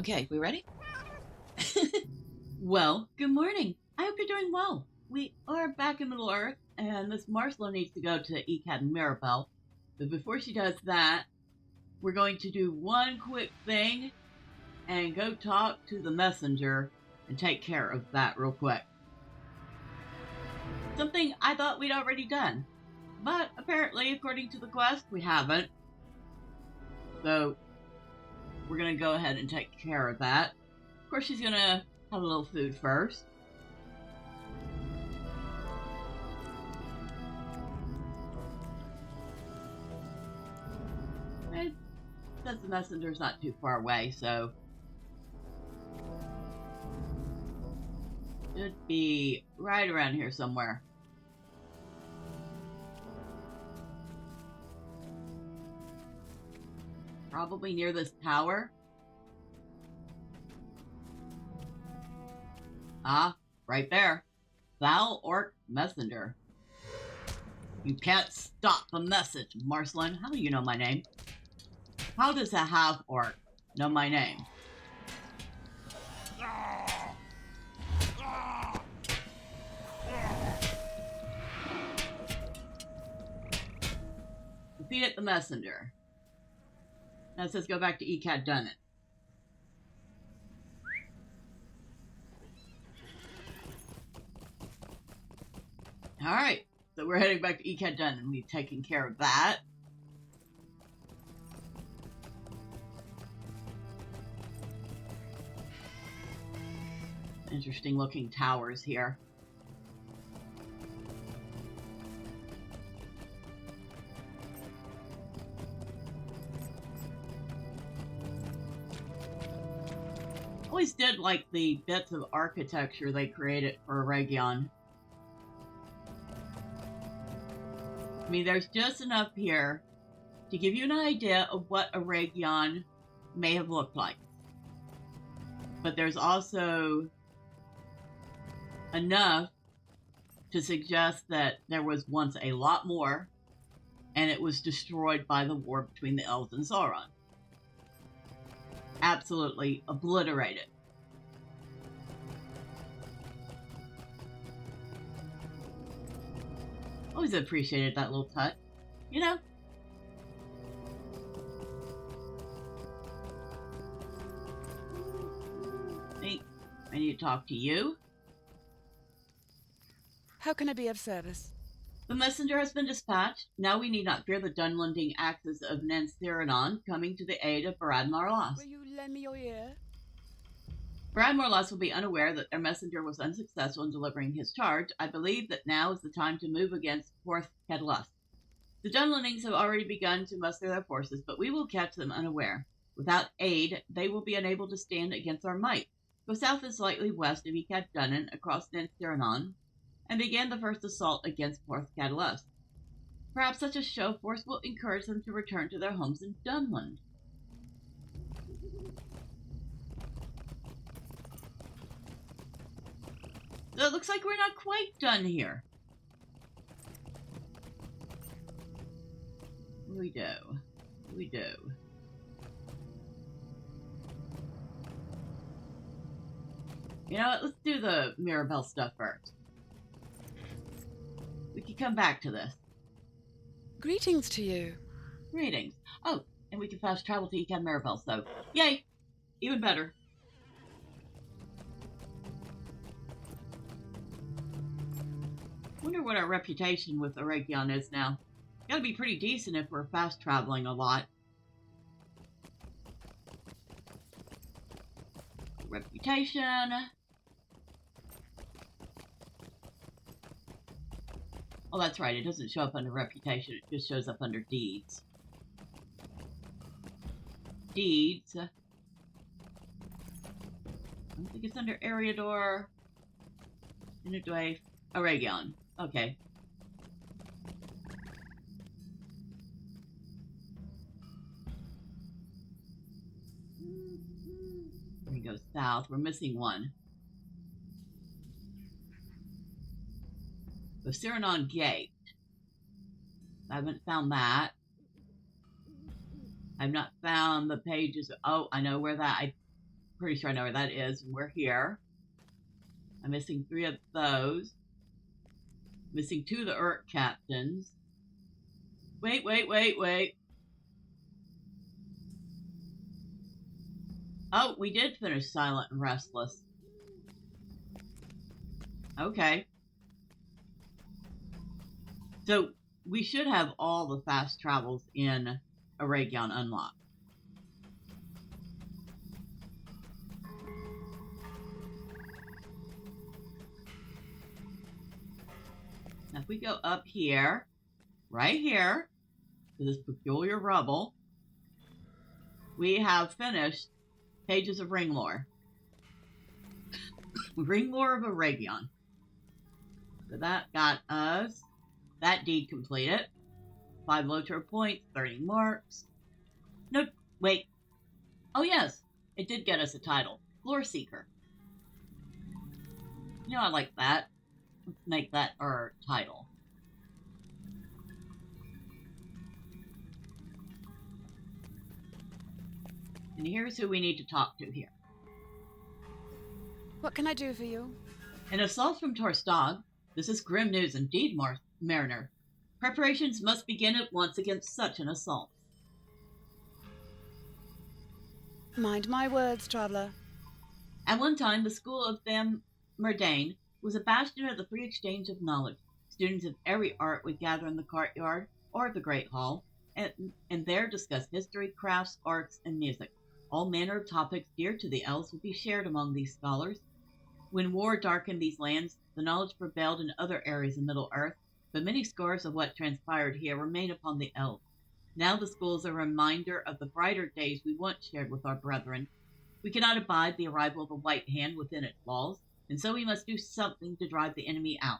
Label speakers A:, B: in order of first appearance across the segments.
A: Okay, we ready? Well, good morning. I hope you're doing well. We are back in Middle Earth, and Miss Marcellene needs to go to Echad Mirobel. But before she does that, we're going to do one quick thing and go talk to the messenger and take care of that real quick. Something I thought we'd already done, but apparently, according to the quest, we haven't. So we're going to go ahead and take care of that. Of course, she's going to have a little food first. And since the messenger's not too far away, so should be right around here somewhere. Probably near this tower. Ah, right there. Thou orc messenger. You can't stop the message, Marcellene. How do you know my name? How does a half orc know my name? Defeated the messenger. Now it says go back to Echad Dunann. Alright, so we're heading back to Echad Dunann. We've taken care of that. Interesting looking towers here. Always did like the bits of architecture they created for Eregion. I mean, there's just enough here to give you an idea of what Eregion may have looked like. But there's also enough to suggest that there was once a lot more, and it was destroyed by the war between the elves and Sauron. Absolutely obliterated. Always appreciated that little touch, you know? Hey, I need to talk to you.
B: How can I be of service?
A: The messenger has been dispatched. Now we need not fear the Dunlending axes of Nansthiranon coming to the aid of Barad Marlas.
B: Will you lend me your ear?
A: Barad Marlas will be unaware that their messenger was unsuccessful in delivering his charge. I believe that now is the time to move against Porth Kedlus. The Dunlendings have already begun to muster their forces, but we will catch them unaware. Without aid, they will be unable to stand against our might. Go south and slightly west of Echad Dunann across Nansthiranon, and began the first assault against Porth Kedlus. Perhaps such a show of force will encourage them to return to their homes in Dunland. So it looks like we're not quite done here. We do. We do. You know what? Let's do the Mirobel stuff first. We can come back to this.
B: Greetings to you.
A: Greetings. Oh, and we can fast travel to Echad Mirobel, so yay! Even better. Wonder what our reputation with Eregion is now. Gotta be pretty decent if we're fast traveling a lot. Reputation. Oh, that's right. It doesn't show up under reputation. It just shows up under deeds. Deeds. I don't think it's under Eriador. Inadway. Eregion. Okay. We go south. We're missing one. The Cyrano Gate. I haven't found that. I've not found the pages. Oh, I know where that. pretty sure I know where that is. And we're here. I'm missing 3 of those. Missing 2 of the orc captains. Wait. Oh, we did finish Silent and Restless. Okay. So we should have all the fast travels in Eregion unlocked. Now if we go up here, right here, to this peculiar rubble, we have finished Pages of Ringlore. Ringlore of Eregion. So that got us that deed completed. 5 LOTRO points, 30 marks. No, wait. Oh yes, it did get us a title. Floor Seeker. You know, I like that. Let's make that our title. And here's who we need to talk to here.
B: What can I do for you?
A: An assault from Torstag. This is grim news indeed, Mariner. Preparations must begin at once against such an assault.
B: Mind my words, traveler.
A: At one time, the school of Merdane was a bastion of the free exchange of knowledge. Students of every art would gather in the courtyard or the great hall, and there discuss history, crafts, arts, and music. All manner of topics dear to the elves would be shared among these scholars. When war darkened these lands, the knowledge prevailed in other areas of Middle-earth, but many scars of what transpired here remain upon the elves. Now the school is a reminder of the brighter days we once shared with our brethren. We cannot abide the arrival of the White Hand within its walls, and so we must do something to drive the enemy out.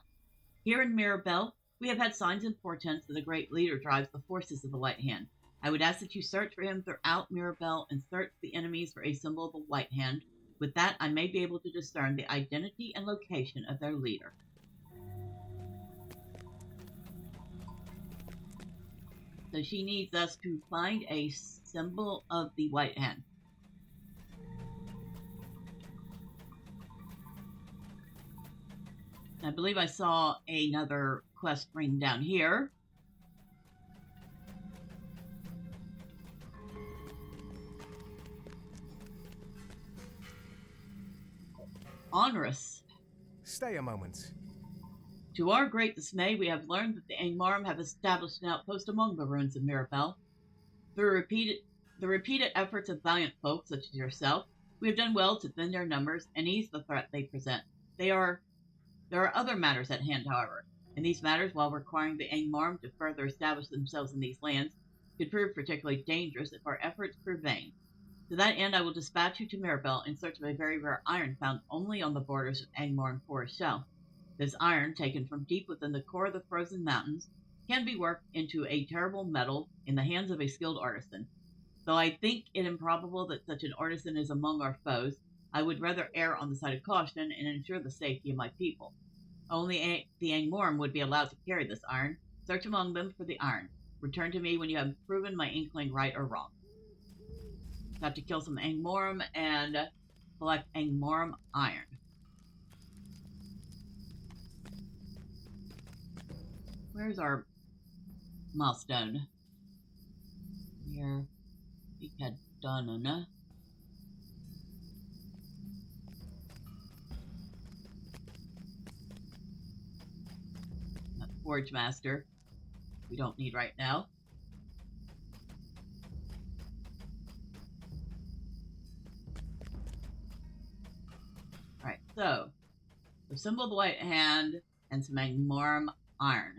A: Here in Mirobel, we have had signs and portents that a great leader drives the forces of the White Hand. I would ask that you search for him throughout Mirobel and search the enemies for a symbol of the White Hand. With that, I may be able to discern the identity and location of their leader. So she needs us to find a symbol of the White Hand. I believe I saw another quest ring down here. Onerous.
C: Stay a moment.
A: To our great dismay, we have learned that the Angmarim have established an outpost among the ruins of Mirobel. Through the repeated efforts of valiant folk such as yourself, we have done well to thin their numbers and ease the threat they present. There are other matters at hand, however, and these matters, while requiring the Angmarim to further establish themselves in these lands, could prove particularly dangerous if our efforts prove vain. To that end, I will dispatch you to Mirobel in search of a very rare iron found only on the borders of Angmar and Forest Shell. This iron, taken from deep within the core of the frozen mountains, can be worked into a terrible metal in the hands of a skilled artisan. Though I think it improbable that such an artisan is among our foes, I would rather err on the side of caution and ensure the safety of my people. Only the Angmarim would be allowed to carry this iron. Search among them for the iron. Return to me when you have proven my inkling right or wrong. Have to kill some Angmarim and collect Angmarim iron. Where's our milestone? Here. Echad Dunann. Forge Master. We don't need right now. Alright, so the symbol of the White Hand and some Angmarim iron.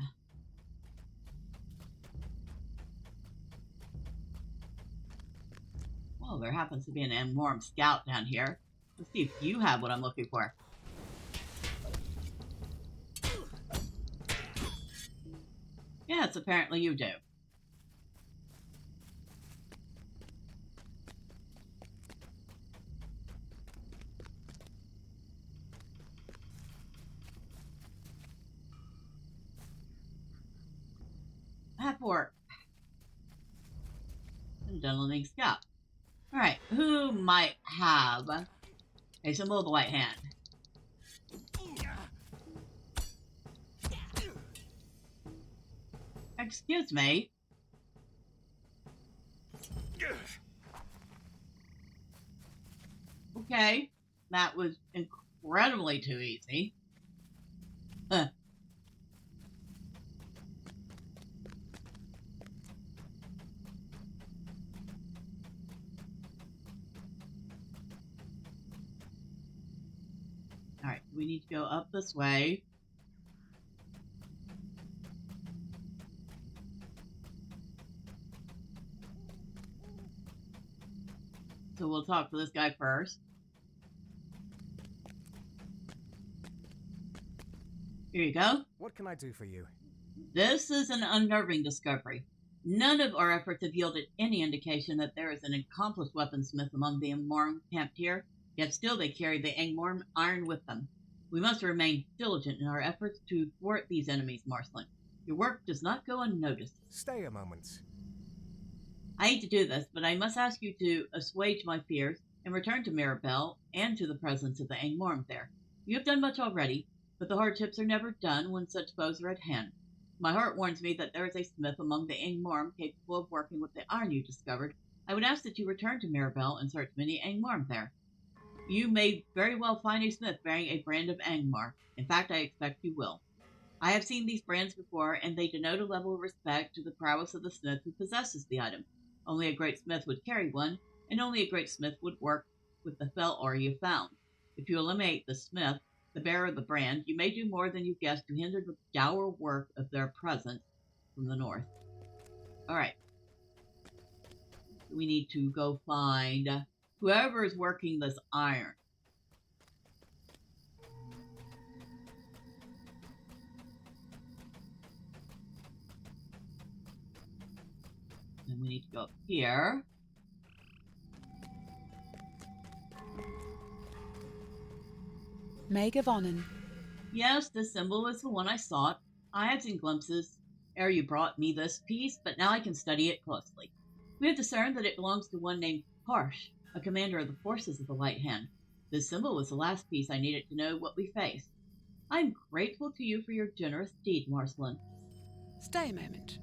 A: Well, there happens to be an Angmarim scout down here. Let's see if you have what I'm looking for. Yes, apparently you do. Half-orc. And Dunlendings scout. Alright, who might have a symbol of the White Hand? Excuse me. Okay, that was incredibly too easy. Alright, we need to go up this way. So we'll talk to this guy first. Here you go.
C: What can I do for you?
A: This is an unnerving discovery. None of our efforts have yielded any indication that there is an accomplished weaponsmith among the Angmarim camped here, yet still they carry the Angmar iron with them. We must remain diligent in our efforts to thwart these enemies, Marcellene. Your work does not go unnoticed.
C: Stay a moment.
A: I hate to do this, but I must ask you to assuage my fears and return to Mirobel and to the presence of the Angmarim there. You have done much already, but the hardships are never done when such foes are at hand. My heart warns me that there is a smith among the Angmarim capable of working with the iron you discovered. I would ask that you return to Mirobel and search many Angmarim there. You may very well find a smith bearing a brand of Angmar. In fact, I expect you will. I have seen these brands before, and they denote a level of respect to the prowess of the smith who possesses the item. Only a great smith would carry one, and only a great smith would work with the fell ore you found. If you eliminate the smith, the bearer of the brand, you may do more than you guessed to hinder the dour work of their presence from the north. Alright. We need to go find whoever is working this iron. And we need to go up here.
B: Meg of Onan.
A: Yes, this symbol is the one I sought. I had seen glimpses ere you brought me this piece, but now I can study it closely. We have discerned that it belongs to one named Harsh, a commander of the forces of the Light Hand. This symbol was the last piece I needed to know what we face. I am grateful to you for your generous deed, Marcellene.
B: Stay a moment.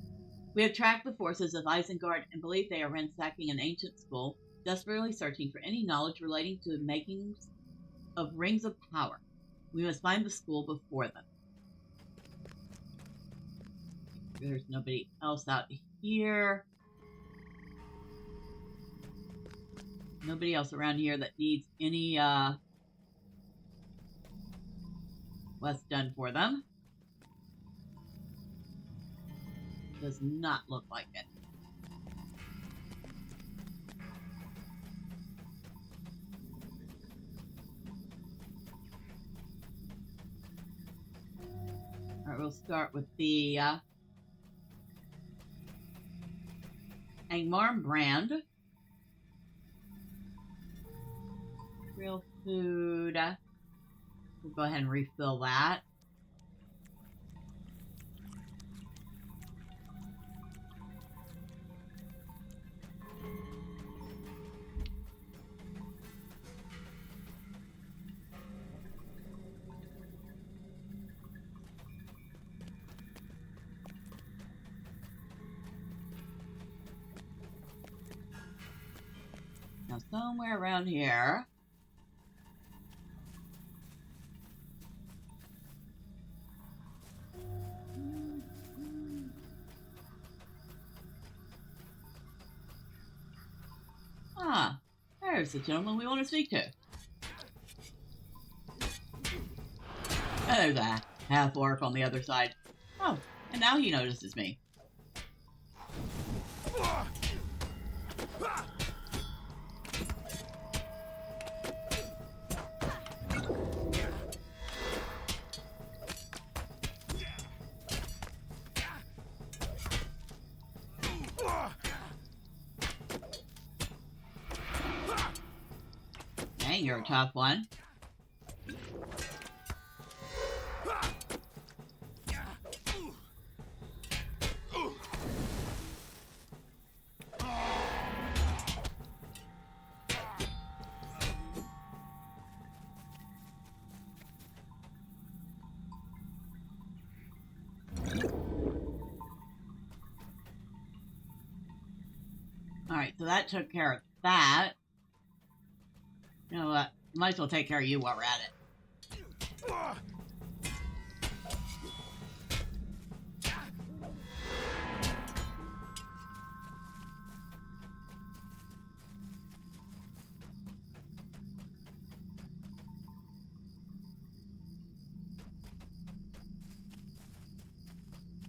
A: We have tracked the forces of Isengard and believe they are ransacking an ancient school, desperately searching for any knowledge relating to the makings of rings of power. We must find the school before them. There's nobody else out here. Nobody else around here that needs any what's done for them. Does not look like it. Alright, we'll start with the Angmar brand. Real food. We'll go ahead and refill that. Now somewhere around here. Ah, there's the gentleman we want to speak to. And there's a half orc on the other side. Oh, and now he notices me. Dang, you're a tough one. so that took care of that. You know what? Might as well take care of you while we're at it.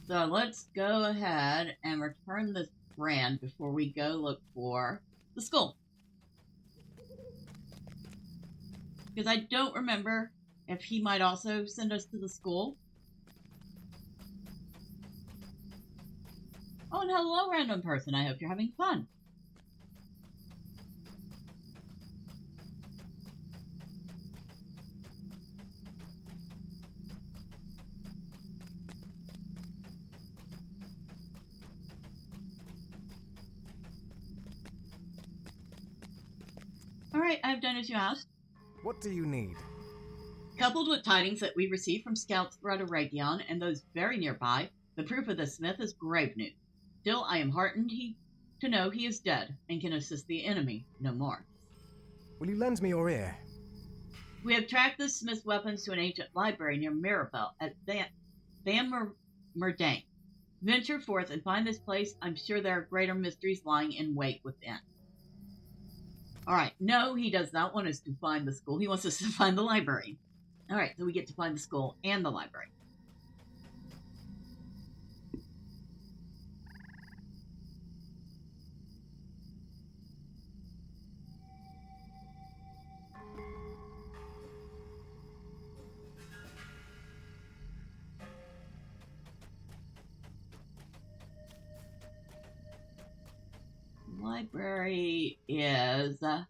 A: So let's go ahead and return this brand before we go look for the skull. Because I don't remember if he might also send us to the school. Oh, and hello, random person. I hope you're having fun. Alright, I've done as you asked.
C: What do you need?
A: Coupled with tidings that we received from scouts throughout Eregion and those very nearby, the proof of the smith is grave news. Still, I am heartened to know he is dead and can assist the enemy no more.
C: Will you lend me your ear?
A: We have tracked the smith's weapons to an ancient library near Mirobel at Van Merdane. Venture forth and find this place. I'm sure there are greater mysteries lying in wait within. Alright, no, he does not want us to find the school. He wants us to find the library. Alright, so we get to find the school and the library. Library is that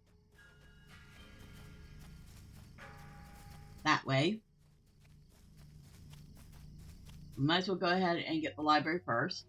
A: way. We might as well go ahead and get the library first.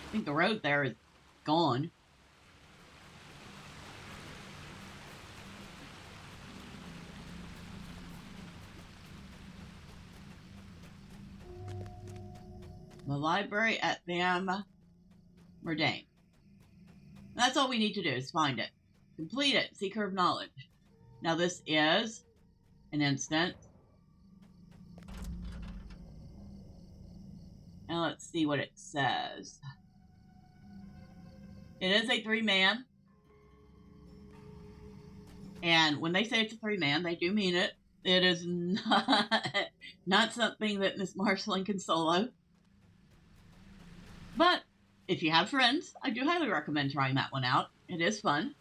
A: I think the road there is gone. The library at Van Merdane. That's all we need to do is find it. Complete it. Seeker of knowledge. Now this is an instant. And let's see what it says. It is a 3-man. And when they say it's a 3-man, they do mean it. It is not something that Miss Marcellene can solo. But if you have friends, I do highly recommend trying that one out. It is fun.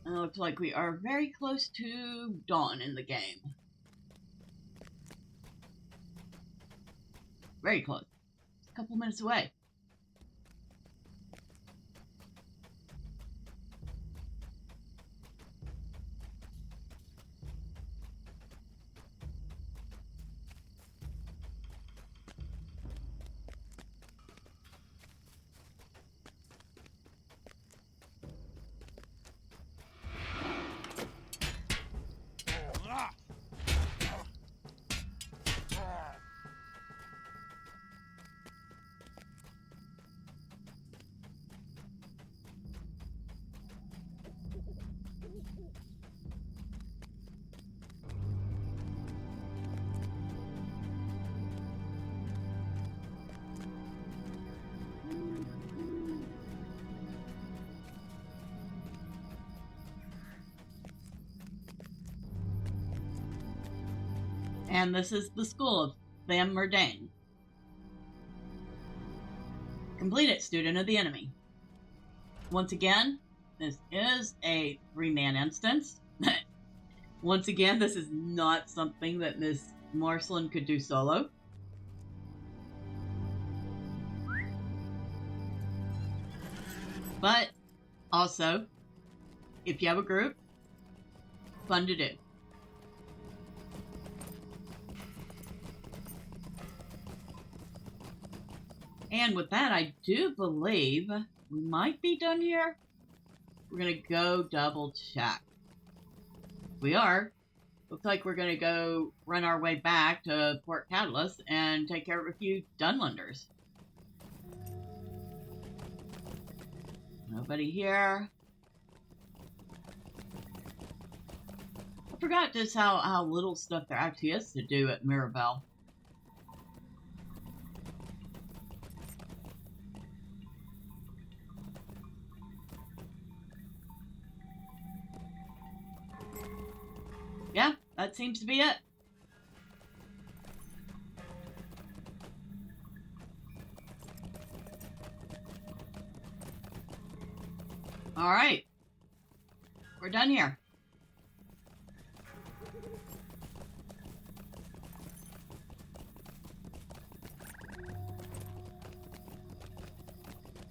A: It looks like we are very close to dawn in the game. Very close. A couple minutes away. And this is the School of Thammerdane. Complete it, student of the enemy. Once again, this is a 3-man instance. Once again, this is not something that Miss Marcellene could do solo. But also, if you have a group, fun to do. And with that, I do believe we might be done here. We're going to go double check. We are. Looks like we're going to go run our way back to Port Catalyst and take care of a few Dunlenders. Nobody here. I forgot just how little stuff there actually is to do at Mirobel. Yeah, that seems to be it. Alright. We're done here.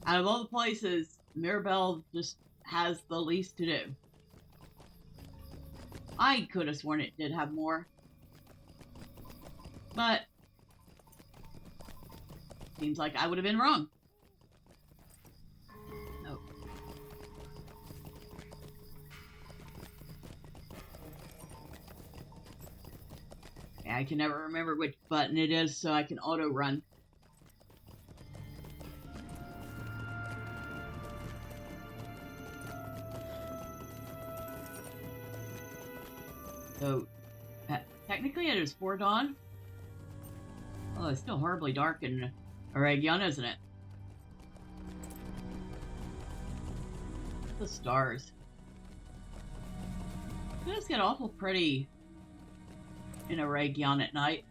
A: Out of all the places, Mirobel just has the least to do. I could have sworn it did have more. But seems like I would have been wrong. Nope. Yeah, I can never remember which button it is, so I can auto run. So, technically it is 4 dawn. Oh, it's still horribly dark in Eregion, isn't it? The stars. It does get awful pretty in Eregion at night.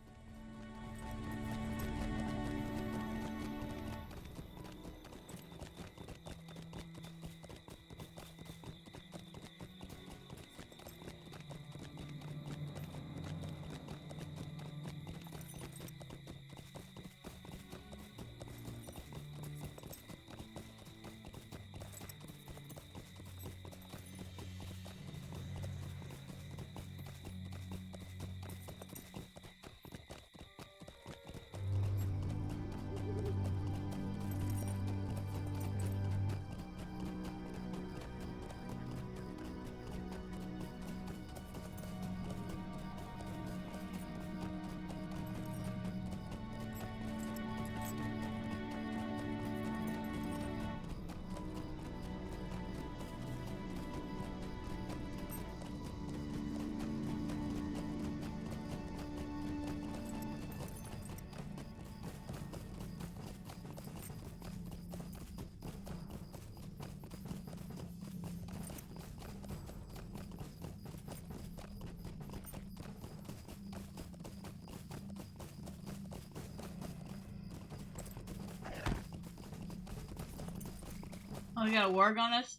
A: Oh, we got a warg on us?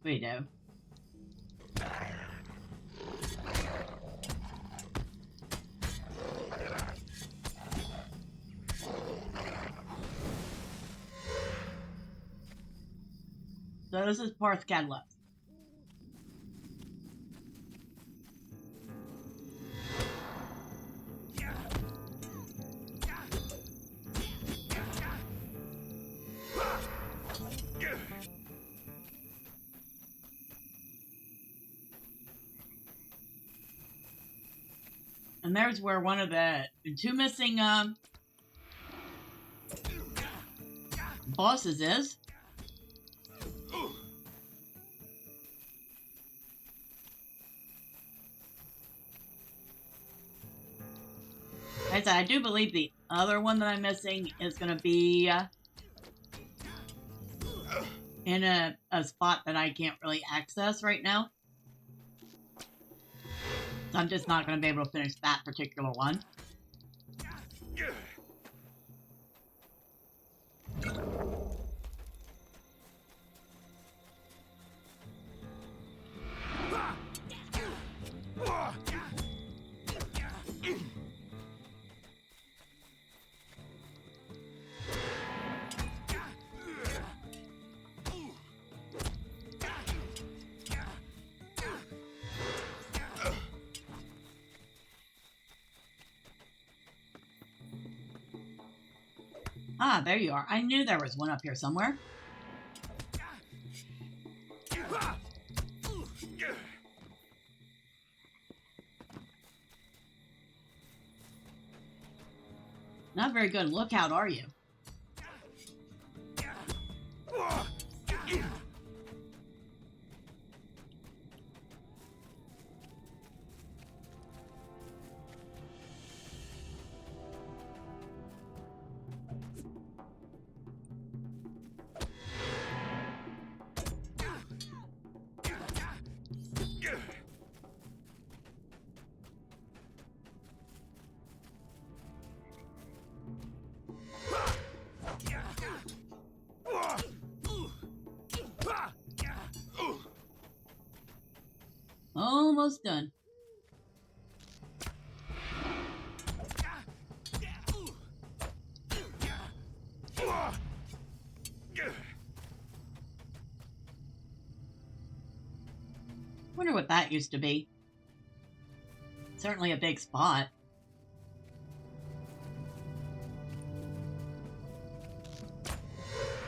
A: We do. So this is Port Catalyst. And there's where one of the 2 missing bosses is. Like I said, I do believe the other one that I'm missing is going to be in a spot that I can't really access right now. So I'm just not going to be able to finish that particular one. Ah, there you are. I knew there was one up here somewhere. Not very good lookout, are you? Almost done. Wonder what that used to be. Certainly a big spot.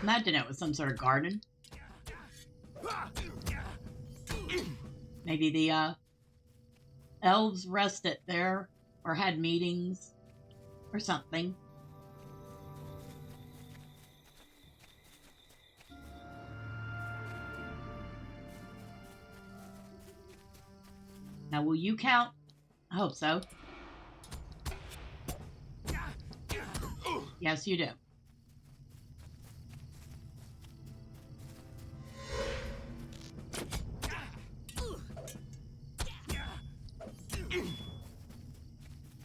A: Imagine it was some sort of garden. Maybe the elves rested there or had meetings or something. Now, will you count? I hope so. Yes, you do.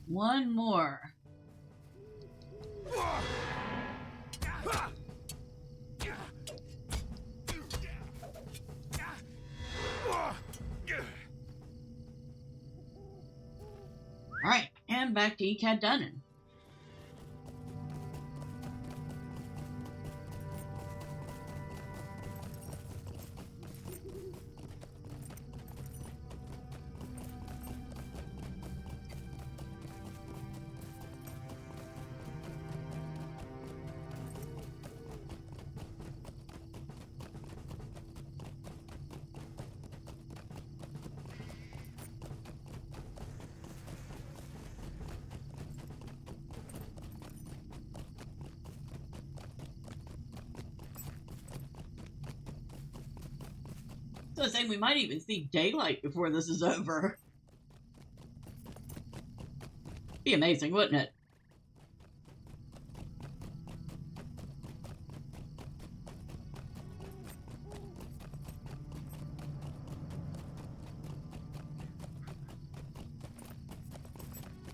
A: One more. Alright, and back to Echad Dunann. So I was saying we might even see daylight before this is over. Be amazing, wouldn't it?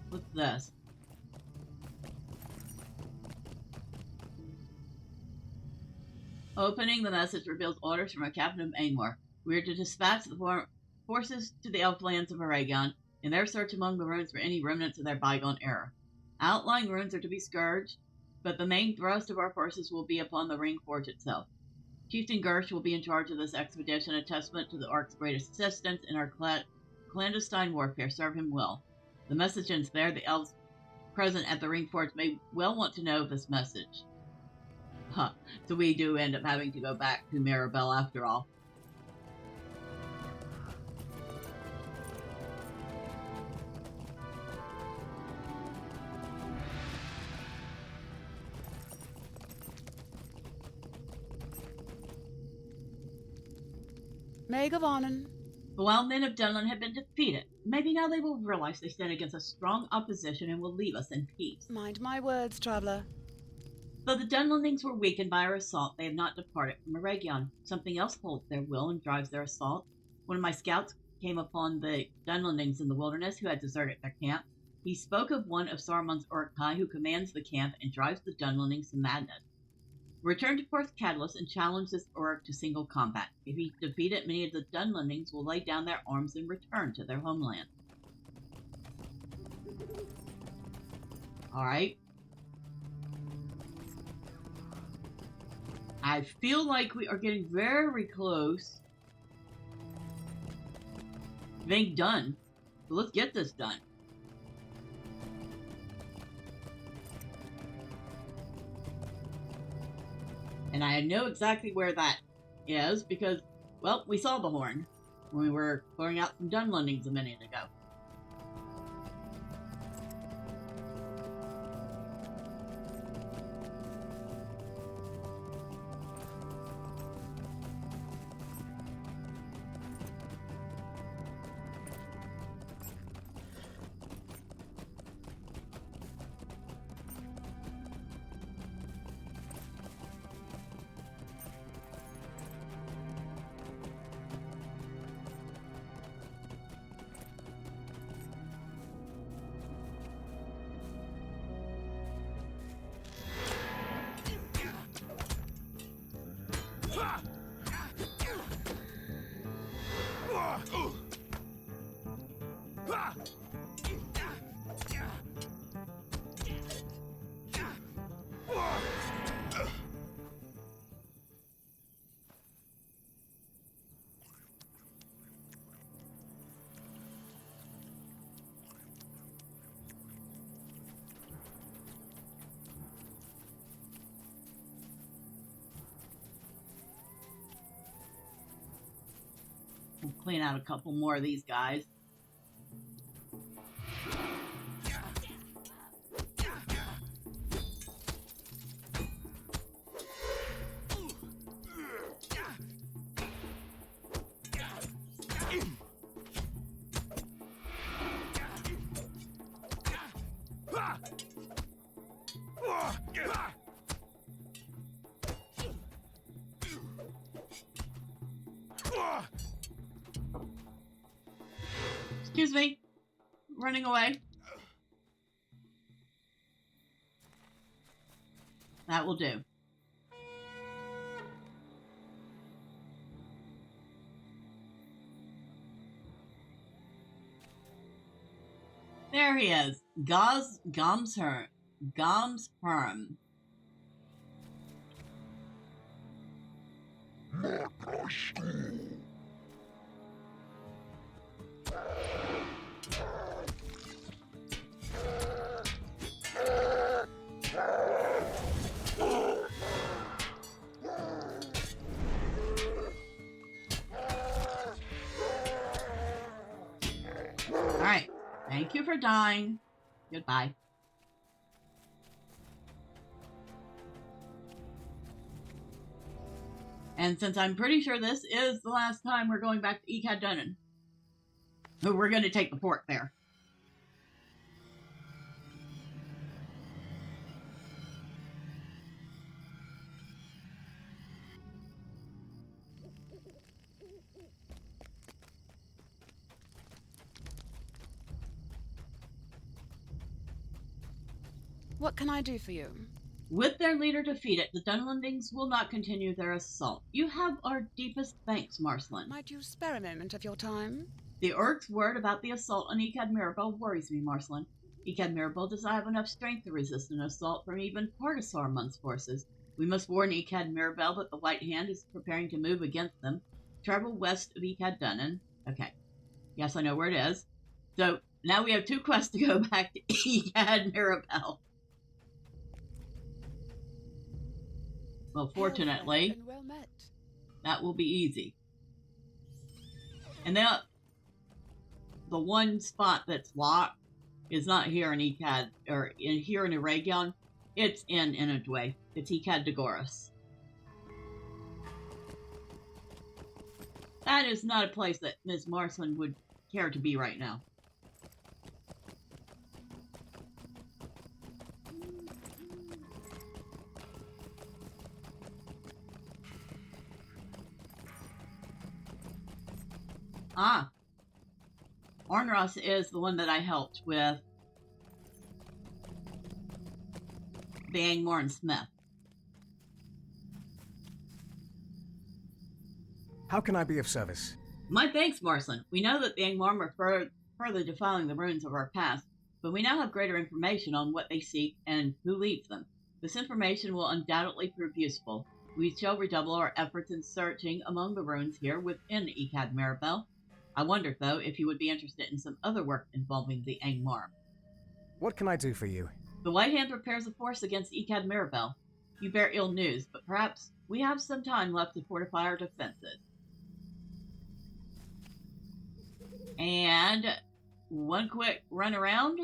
A: What's this? Opening the message reveals orders from a captain of Angmar. We are to dispatch the forces to the elf lands of Eregion in their search among the ruins for any remnants of their bygone era. Outlying ruins are to be scourged, but the main thrust of our forces will be upon the ring forge itself. Chieftain Gersh will be in charge of this expedition, a testament to the orcs' great assistance in our clandestine warfare. Serve him well. The message ends there. The elves present at the ring forge may well want to know this message. Huh. So we do end up having to go back to Mirobel after all.
B: Meg of Onan.
A: The wild men of Dunlendings have been defeated. Maybe now they will realize they stand against a strong opposition and will leave us in peace.
B: Mind my words, traveller.
A: Though the Dunlendings were weakened by our assault, they have not departed from Eregion. Something else holds their will and drives their assault. One of my scouts came upon the Dunlendings in the wilderness who had deserted their camp, he spoke of one of Saruman's orcs who commands the camp and drives the Dunlendings to madness. Return to Port Catalyst and challenge this orc to single combat. If he defeated, many of the Dunlendings will lay down their arms and return to their homeland. Alright. I feel like we are getting very close to being done. So let's get this done. And I know exactly where that is because, well, we saw the horn when we were clearing out some Dunlendings a minute ago. We'll clean out a couple more of these guys. Excuse me. Running away. That will do. There he is. Gomsherm. Alright. Thank you for dying. Goodbye. And since I'm pretty sure this is the last time we're going back to Echad Dunann, we're going to take the port there.
B: What can I do for you?
A: With their leader defeated, the Dunlendings will not continue their assault. You have our deepest thanks, Marcellene.
B: Might you spare a moment of your time?
A: The orcs' word about the assault on Echad Mirobel worries me, Marcellene. Echad Mirobel does not have enough strength to resist an assault from even part of Saruman's forces. We must warn Echad Mirobel that the White Hand is preparing to move against them. Travel west of Echad Dunann. Okay. Yes, I know where it is. So, now we have 2 quests to go back to Echad Mirobel. Well, fortunately,
B: well met.
A: that will be easy. And then the one spot that's locked is not here in Echad, or here in Eregion. It's in Inadway. It's Echad Dagoras. That is not a place that Ms. Marcellene would care to be right now. Ah, Ornros is the one that I helped with the Angmar and Smith.
C: How can I be of service?
A: My thanks, Marcellene. We know that the Angmarim are further defiling the ruins of our past, but we now have greater information on what they seek and who leads them. This information will undoubtedly prove useful. We shall redouble our efforts in searching among the ruins here within Echad Mirobel. I wonder, though, if you would be interested in some other work involving the Angmar.
C: What can I do for you?
A: The White Hand prepares a force against Echad Mirobel. You bear ill news, but perhaps we have some time left to fortify our defenses. And one quick run around.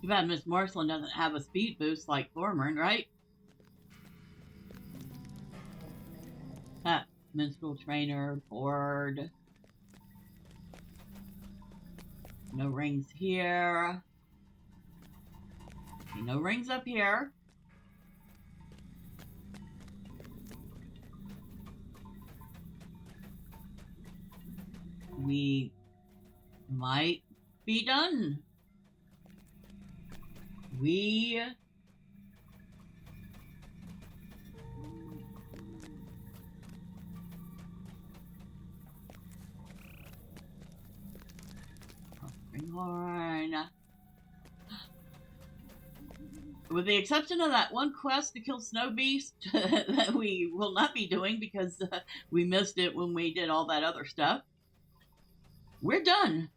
A: Too bad Miss Marcellene doesn't have a speed boost like Thormern, right? Minstrel trainer, board. No rings here. Okay, no rings up here. We might be done. We Ringhorn. With the exception of that one quest to kill Snow Beast that we will not be doing because we missed it when we did all that other stuff, we're done.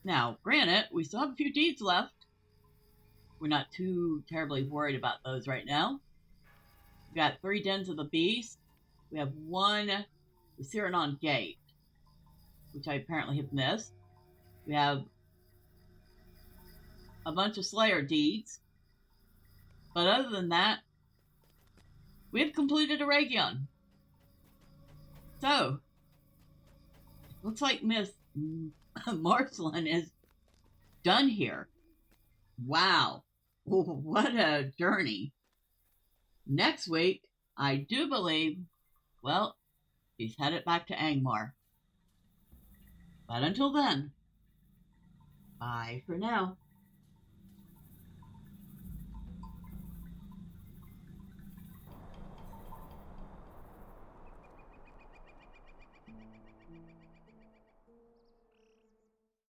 A: Now, granted, we still have a few deeds left. We're not too terribly worried about those right now. We've got 3 Dens of the Beast. We have 1 Cyrano Gate, which I apparently have missed. We have a bunch of Slayer deeds. But other than that, we have completed Eregion. So, looks like Miss Marcellene is done here. Wow. What a journey. Next week, I do believe, well, he's headed back to Angmar. But until then, bye for now.